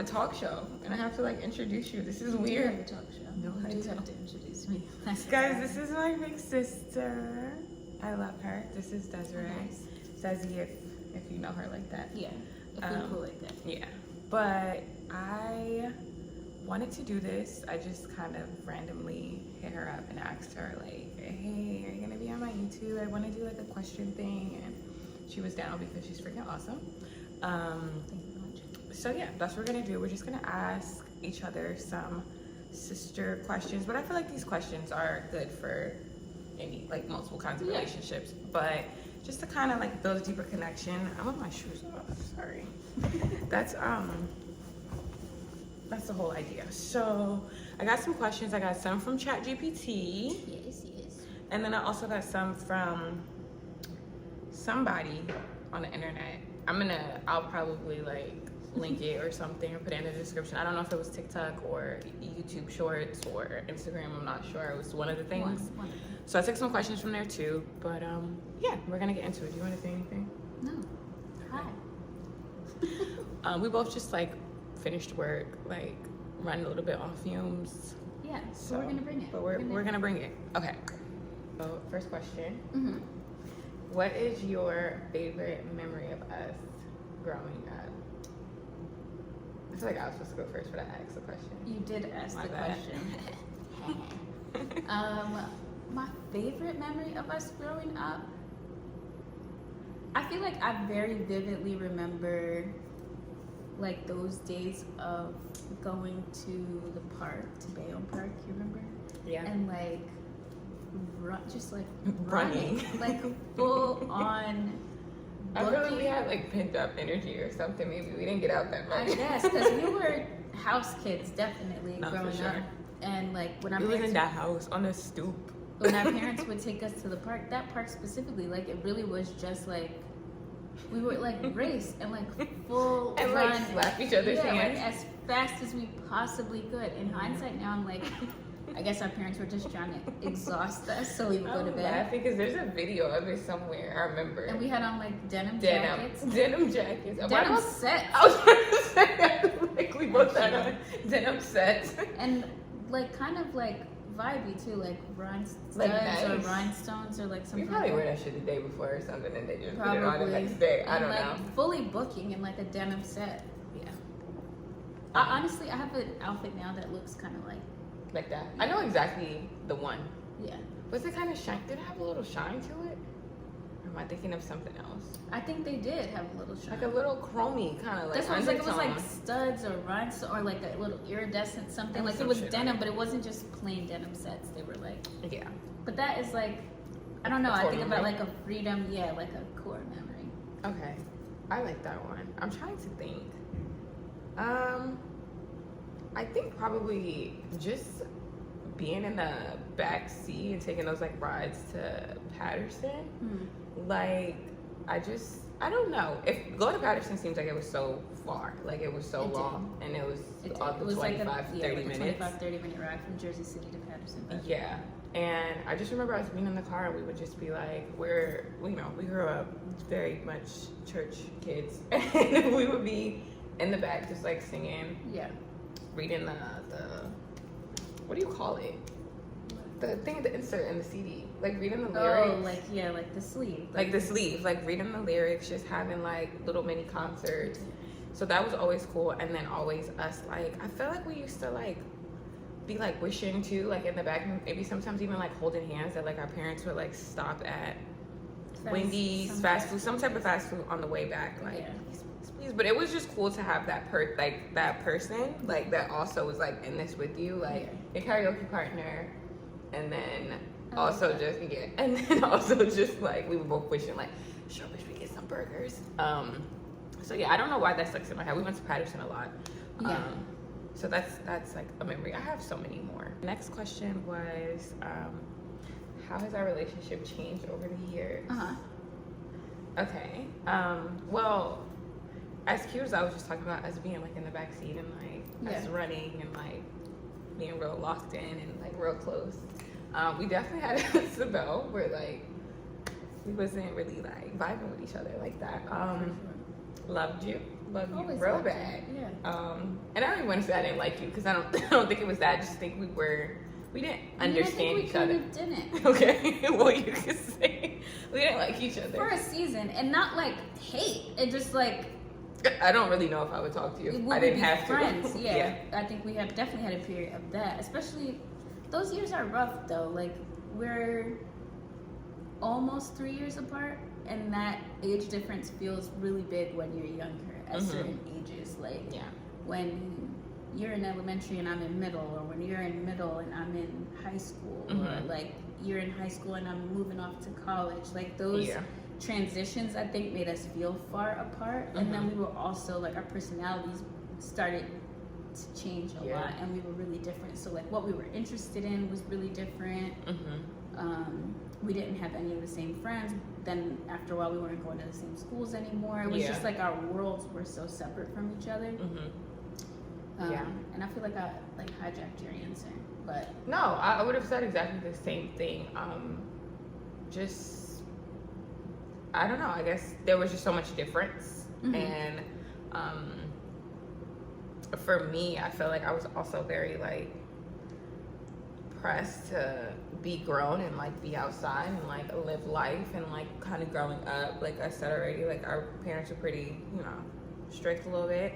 Talk show and I have to like introduce you. This is weird. You have a talk show. No, you do have to introduce me. Guys, this is my big sister. I love her. This is Desiree. Nice. Desi, if you know her like that. Yeah, if you're cool like that. Yeah, but I wanted to do this. I just kind of randomly hit her up and asked her like, hey, are you gonna be on my YouTube? I want to do like a question thing, and she was down because she's freaking awesome. Thank you very much. So yeah, that's what we're gonna do. We're just gonna ask each other some sister questions, but I feel like these questions are good for any, like multiple kinds of relationships, but just to kind of like build a deeper connection. I want my shoes off, sorry. That's the whole idea. So I got some questions. I got some from ChatGPT. Yes. And then I also got some from somebody on the internet. I'll probably like link it or something or put it in the description. I don't know if it was TikTok or YouTube Shorts or Instagram. I'm not sure. It was one of the things. One. So I took some questions from there too. But yeah, we're gonna get into it. Do you want to say anything? No. Hi. We both just like finished work, like run a little bit on fumes. Yeah. So we're gonna bring it. But we're gonna bring it. Okay. So first question. Mm-hmm. What is your favorite memory of us growing up? I feel like I was supposed to go first, but I asked the question. You did ask My the bad. question. My favorite memory of us growing up, I feel like I very vividly remember like those days of going to the park, to Bayonne Park, you remember? Yeah. And like just like Running. like full on. I feel like we had like pent up energy or something. Maybe we didn't get out that much. I guess because we were house kids definitely No, growing for sure. up, and like when our We was in parents that house on the stoop. when our parents would take us to the park, that park specifically, like it really was just like we would like race and like full And run, like slap each other's hands. like as fast as we possibly could. In hindsight, now I'm like, I guess our parents were just trying to exhaust us so we would go to bed. Laughing because there's a video of it somewhere. I remember. And we had on like denim jackets. Denim jackets. Denim sets. I was trying to say like we both had on denim sets. And like kind of like vibey too, like rhinestones Like or nice. rhinestones or like We something. probably like wear that shit the day before or something, and they just Probably. put it on the next day. I And, don't like, know. Fully booking in like a denim set. Yeah. Honestly, I have an outfit now that looks kind of like that. I know exactly the one. yeah. Was it kind of shine? Did it have a little shine to it? Or am I thinking of something else? I think they did have a little shine. Like a little chromy kind of like. That's what it was like. It was like undertone. studs or rhinestones or like a little iridescent something. It was Like it some was shit denim, like but it wasn't just plain denim sets. They were like. Yeah. But that is like, I don't know. A I core think about memory? like a freedom. Yeah, like a core memory. Okay. I like that one. I'm trying to think. I think probably just being in the back seat and taking those like rides to Patterson. Like I don't know. If go to Patterson seems like it was so far. Like it was so It did. long and it was all the was 25, like 30 like minutes. 25-30 minute ride from Jersey City to Patterson. But Yeah. And I just remember us being in the car and we would just be like, we grew up very much church kids. And we would be in the back just like singing, yeah. reading the what do you call it? The thing, the insert in the CD. Like reading the lyrics. Oh, like the sleeve. Like the sleeve, like reading the lyrics, just having like little mini concerts. So that was always cool. And then always us, like, I feel like we used to like be like wishing too, like in the back, maybe sometimes even like holding hands that like our parents would like stop at Wendy's, fast food, some type of fast food on the way back, like please. But it was just cool to have that person like that also was like in this with you, like your karaoke partner, and then also just like we were both wishing like, sure wish we get some burgers. So yeah, I don't know why that sticks in my head. We went to Patterson a lot. So that's like a memory. I have so many more. Next question was, how has our relationship changed over the years? Okay. Well, as cute as I was just talking about us being like in the back seat and like us running and like being real locked in and like real close. We definitely had a spell where like we wasn't really like vibing with each other like that. Loved you Always real loved you, bad. yeah. And I don't even want to say I didn't like you because I don't think it was that. I just think we didn't understand each other. We didn't. Okay, well you could say we didn't like each other For a season, and not like hate. It just like I don't really know if I would talk to you. I didn't have friends. to. Yeah. I think we have definitely had a period of that. Especially those years are rough though. Like we're almost 3 years apart, and that age difference feels really big when you're younger at certain ages. Like when you're in elementary and I'm in middle, or when you're in middle and I'm in high school, or like you're in high school and I'm moving off to college. Like those transitions I think made us feel far apart, and then we were also like our personalities started to change a lot, and we were really different. So like what we were interested in was really different. We didn't have any of the same friends. Then after a while we weren't going to the same schools anymore. It was just like our worlds were so separate from each other. And I feel like I like hijacked your answer, but no, I would have said exactly the same thing. Just I don't know, I guess there was just so much difference. And for me, I feel like I was also very like pressed to be grown and like be outside and like live life, and like kind of growing up, like I said already, like our parents were pretty, you know, strict a little bit.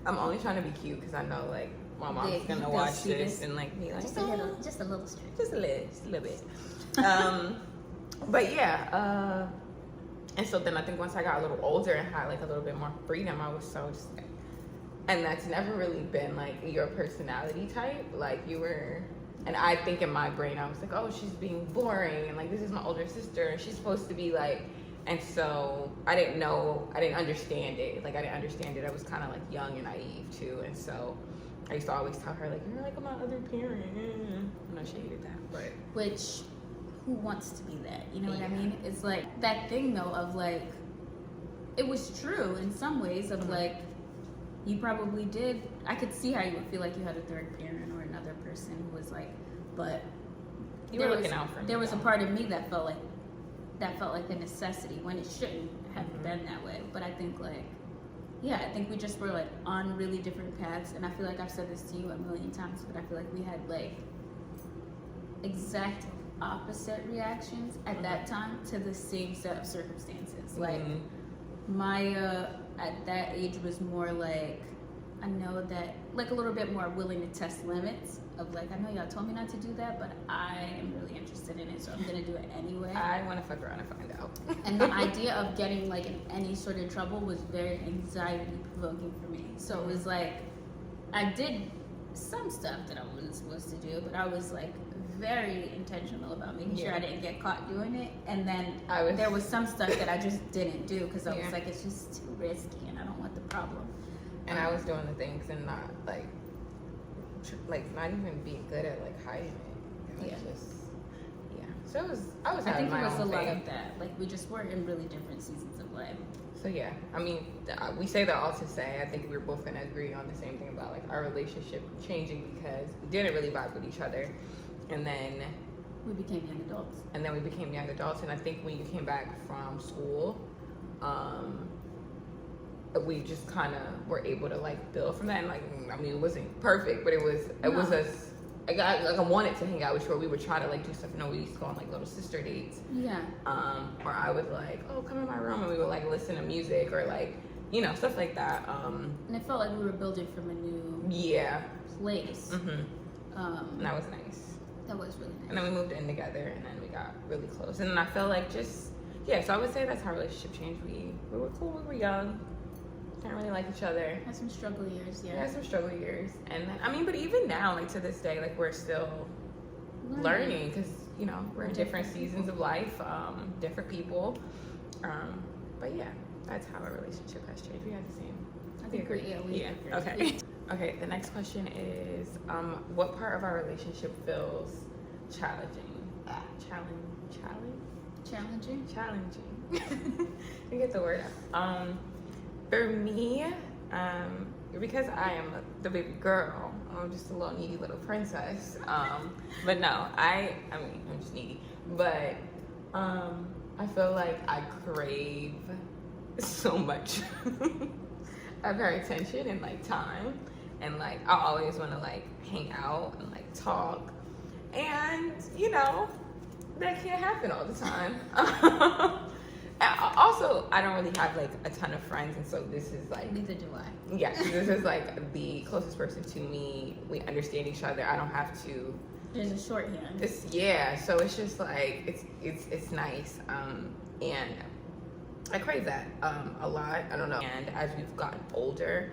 I'm only trying to be cute because I know like my mom's gonna watch this and like be like just a little strict, just a little bit. But yeah, and so then I think once I got a little older and had like a little bit more freedom, I was so just, and that's never really been like your personality type. Like you were, and I think in my brain I was like, oh, she's being boring, and like this is my older sister and she's supposed to be like, and so I didn't understand it. Like I didn't understand it. I was kind of like young and naive too, and so I used to always tell her like, you're like my other parent. I know she hated that, but which who wants to be that? You know what I mean? It's like that thing though of like, it was true in some ways of like, you probably did. I could see how you would feel like you had a third parent or another person who was like, but you were looking out for me. There was a part of me that felt like a necessity when it shouldn't have been that way. But I think like, I think we just were like on really different paths, and I feel like I've said this to you a million times, but I feel like we had like exact opposite reactions at that time to the same set of circumstances. Like Maya at that age was more like, I know that, like a little bit more willing to test limits of like, I know y'all told me not to do that, but I am really interested in it, so I'm gonna do it anyway. I want to fuck around and find out. And the idea of getting like in any sort of trouble was very anxiety provoking for me. So it was like, I did some stuff that I wasn't supposed to do, but I was like very intentional about making sure I didn't get caught doing it. And then there was some stuff that I just didn't do because I was like, it's just too risky and I don't want the problem. And I was doing the things and not like not even being good at like hiding it. It was just So it was. I think it was a lot of that. Like we just were in really different seasons of life. So yeah, I mean, we say that all to say, I think we're both gonna agree on the same thing about like our relationship changing because we didn't really vibe with each other, and then we became young adults. And I think when you came back from school, we just kind of were able to like build from that. And like, I mean, it wasn't perfect, but it was us. I wanted to hang out with you. We were trying to like do stuff. You know, we used to go on like little sister dates. Yeah. Or I would like, oh, come in my room, and we would like listen to music or like, you know, stuff like that. And it felt like we were building from a new place. And that was nice. That was really nice. And then we moved in together, and then we got really close. And then I felt like just so I would say that's how our relationship changed. We were cool. We were young. Didn't really like each other. Had some struggle years, Had some struggle years. And then, I mean, but even now, like to this day, like we're still learning because, you know, we're in different seasons of life, different people. But yeah, that's how our relationship has changed. We had the same. I agree. Yeah. Okay. Okay, the next question is, what part of our relationship feels challenging? Challenging. You get the word out. For me, because I am the baby girl, I'm just a little needy little princess. But no, I mean, I'm just needy. But I feel like I crave so much of her attention and like time, and like I always want to like hang out and like talk, and you know that can't happen all the time. Also, I don't really have like a ton of friends, and so this is like, neither do I. Yeah, this is like the closest person to me. We understand each other. I don't have to. There's a shorthand. Yeah, so it's just like it's nice, and I crave that a lot. I don't know. And as we've gotten older,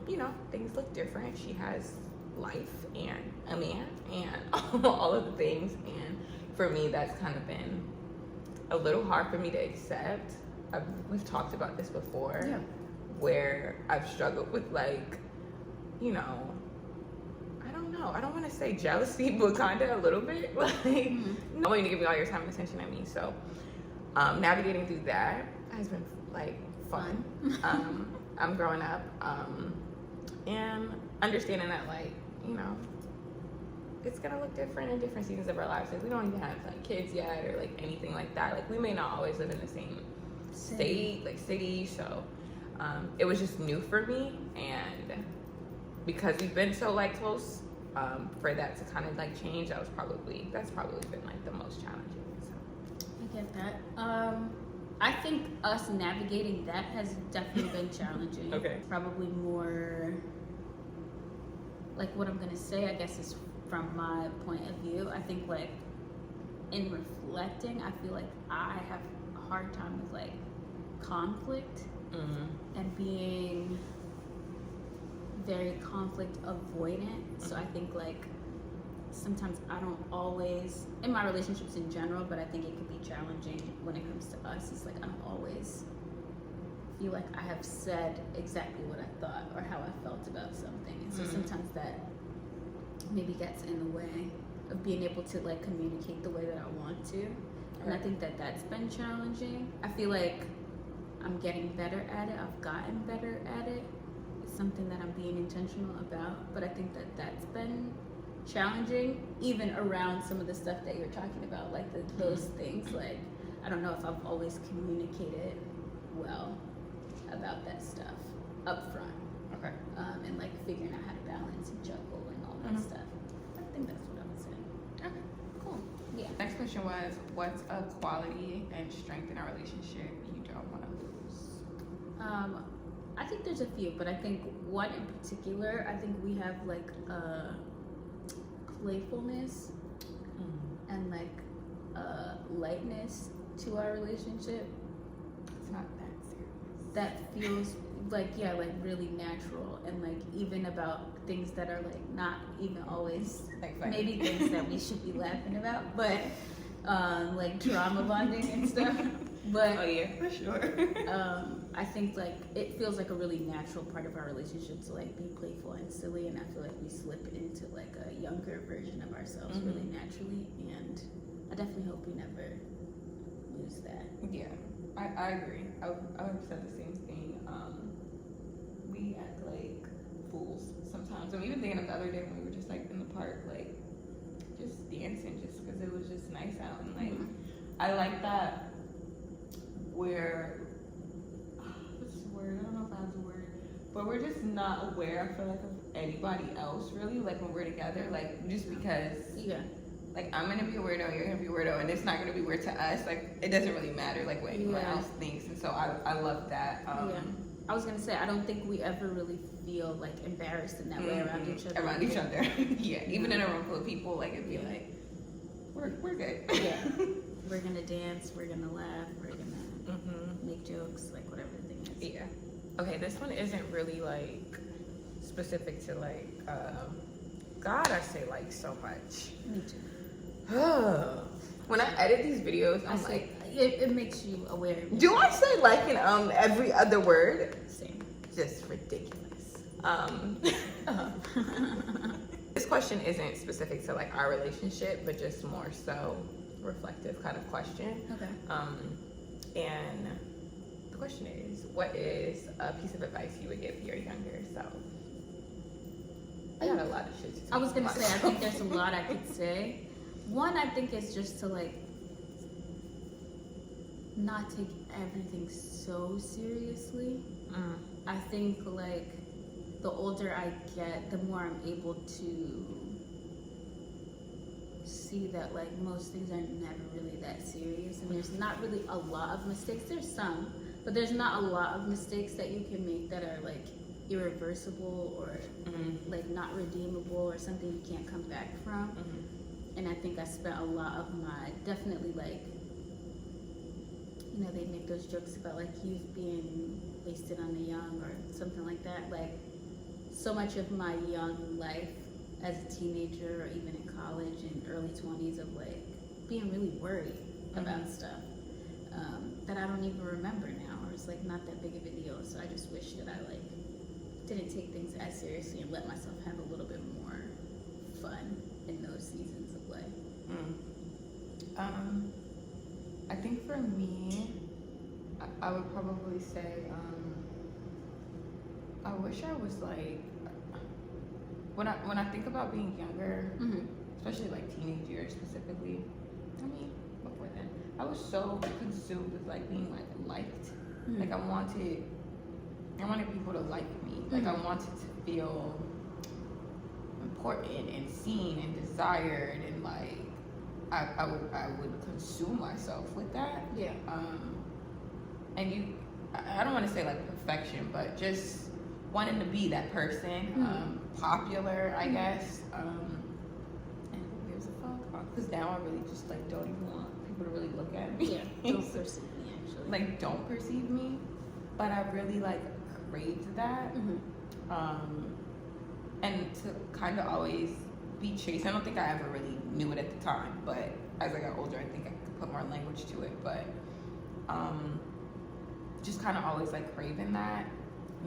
you know, things look different. She has life and a man and all of the things, and for me, that's kind of been a little hard for me to accept. We've talked about this before, yeah. Where I've struggled with like, you know, I don't want to say jealousy, but kind of a little bit. Like, I want you to give me all your time and attention. I mean, so navigating through that has been like fun. I'm growing up, and understanding that, like, you know, it's gonna look different in different seasons of our lives. Like, we don't even have like kids yet or like anything like that. Like, we may not always live in the same state, like city. So it was just new for me, and because we've been so like close, for that to kind of like change, that's probably been like the most challenging. So I get that. I think us navigating that has definitely been challenging. Okay. Probably more like what I'm gonna say, I guess, is from my point of view. I think like in reflecting, I feel like I have a hard time with like conflict and being very conflict avoidant. So I think like sometimes I don't always, in my relationships in general, but I think it could be challenging when it comes to us. It's like I don't always feel like I have said exactly what I thought or how I felt about something. And so sometimes that maybe gets in the way of being able to like communicate the way that I want to. And I think that that's been challenging. I feel like I'm getting better at it. I've gotten better at it. It's something that I'm being intentional about. But I think that that's been challenging, even around some of the stuff that you're talking about, like those things. Like, I don't know if I've always communicated well about that stuff up front. okay. And like figuring out how to balance and juggle and all that stuff. I think that's what I would say. Okay. Cool. Yeah. Next question was, what's a quality and strength in our relationship you don't want to lose? I think there's a few, but I think one in particular, I think we have like playfulness and like lightness to our relationship. It's not that serious. That feels like, yeah, like really natural, and like even about things that are like not even always Like funny. maybe things that we should be laughing about, but like trauma bonding and stuff. But oh yeah, for sure. I think like it feels like a really natural part of our relationship to like be playful and silly, and I feel like we slip into like a younger version of ourselves really naturally, and I definitely hope we never lose that. Yeah, I agree. I would have said the same thing. We act like fools sometimes. I'm even thinking of the other day when we were just like in the park, like just dancing, just because it was just nice out, and like I like that. Where what's the word? I don't know if I have the word, but we're just not aware, I feel like, of anybody else really. Like when we're together, like just because like I'm gonna be a weirdo, you're gonna be a weirdo, and it's not gonna be weird to us. Like it doesn't really matter like what anyone else thinks, and so I love that. I was gonna say, I don't think we ever really feel like embarrassed in that way around each other. Around each other, yeah. Even in a room full of people, like it'd be like we're good. Yeah, we're gonna dance, we're gonna laugh, we're gonna make jokes, like whatever the thing is. Yeah. Okay, this one isn't really like specific to like God, I say like so much. Me too. When I edit these videos, I'm like, it makes you aware. Do I say like in every other word? Same. Just ridiculous. This question isn't specific to like our relationship, but just more so reflective kind of question. Okay. And the question is, what is a piece of advice you would give your younger self? I got a lot of shit to I was talk gonna about. say, I think there's a lot I could say. One, I think is just to like not take everything so seriously. I think like the older I get, the more I'm able to see that like most things are never really that serious, and there's not really a lot of mistakes. There's some, but there's not a lot of mistakes that you can make that are like irreversible or like not redeemable or something you can't come back from. And I think I spent a lot of my, definitely like, you know, they make those jokes about like youth being wasted on the young or something like that. Like so much of my young life as a teenager or even in college and early 20s of like being really worried about stuff that I don't even remember now, or it's like not that big of a deal. So I just wish that I like didn't take things as seriously and let myself have a little bit more fun in those seasons of life. I think for me, I would probably say, I wish I was like, when I think about being younger, especially like teenage years specifically, I mean, before then, I was so consumed with like being like liked. Like I wanted people to like me. Like I wanted to feel important and seen and desired, and like I would consume myself with that. Yeah. And I don't want to say like perfection, but just wanting to be that person, popular, I guess. And who gives a fuck? Because now I really just like don't even want people to really look at me. Yeah. Don't perceive me actually. Like don't perceive me, but I really like craved that. And to kind of always be chased. I don't think I ever really knew it at the time, but as I got older, I think I could put more language to it. But just kind of always like craving that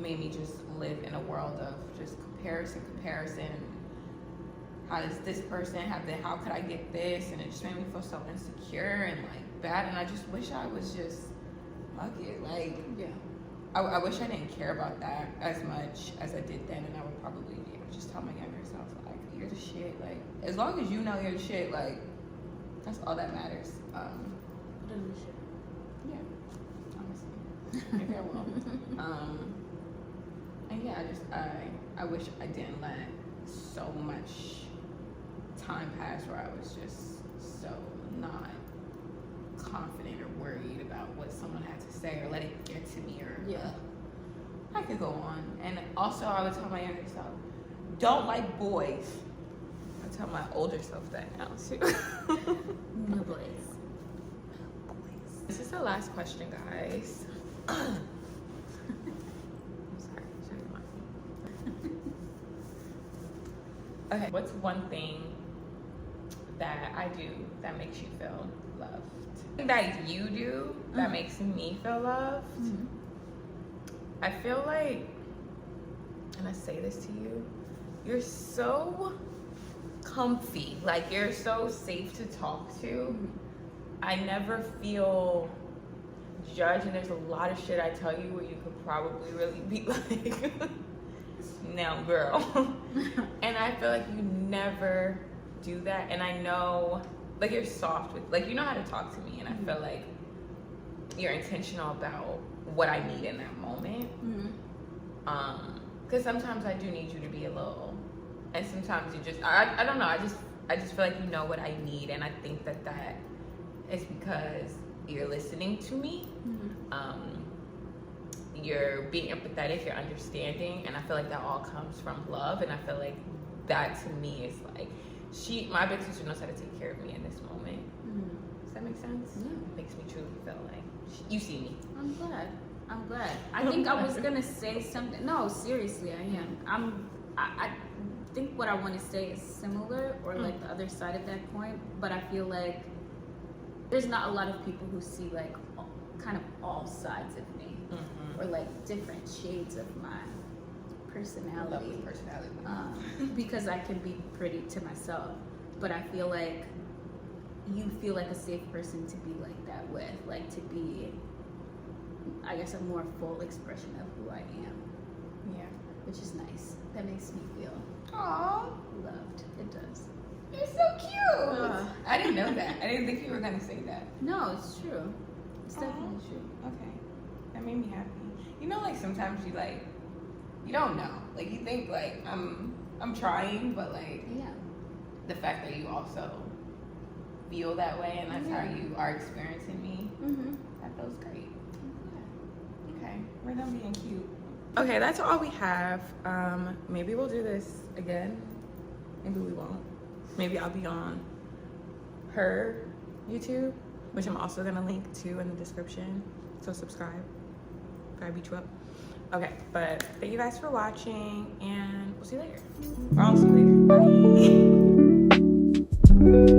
made me just live in a world of just comparison. How does this person have that? How could I get this? And it just made me feel so insecure and like bad. And I just wish I was just, fuck it. Like, yeah. I wish I didn't care about that as much as I did then, and I would probably be able to just tell my younger self, like, you're the shit. Like, as long as you know you're the shit, like, that's all that matters. Put in the shit. Yeah, honestly. Maybe I will. And yeah, I wish I didn't let so much time pass where I was just so not confident or worried about what someone had to say or let it get to me, or I could go on. And also I would tell my younger self, don't like boys. I tell my older self that now too. No boys. This is the last question, guys. I'm sorry, shut my Okay, what's one thing that I do that makes you feel loved? That you do that makes me feel loved? I feel like, and I say this to you, you're so comfy, like you're so safe to talk to. I never feel judged, and there's a lot of shit I tell you where you could probably really be like, no girl. And I feel like you never do that, and I know like you're soft with, like you know how to talk to me, and I feel like you're intentional about what I need in that moment. Because sometimes I do need you to be a little, and sometimes you just I don't know, I just feel like you know what I need, and I think that is because you're listening to me. You're being empathetic, you're understanding, and I feel like that all comes from love. And I feel like that to me is like, my big sister knows how to take care of me in this moment. Does that make sense? Yeah. It makes me truly feel like you see me. I'm glad. I think I was gonna say something. No, seriously, I am. I think what I want to say is similar, or like the other side of that coin. But I feel like there's not a lot of people who see like kind of all sides of me, or like different shades of my personality. I love personality. Because I can be pretty to myself, but I feel like you feel like a safe person to be like that with, like to be, I guess, a more full expression of who I am. Yeah. which is nice. That makes me feel Aw, loved. It does. you're so cute. Ugh. I didn't know that. I didn't think you were gonna say that. No, it's true. It's definitely true. Okay, that made me happy. You know, like sometimes you like, you don't know. Like you think like I'm trying, but like Yeah. the fact that you also feel that way and that's how you are experiencing me, that feels great. Okay, we're done being cute. Okay, that's all we have. Maybe we'll do this again. Maybe we won't. Maybe I'll be on her YouTube, which I'm also gonna link to in the description. So subscribe. Gotta beat you up. Okay, but thank you guys for watching and we'll see you later. Or I'll see you later. Bye.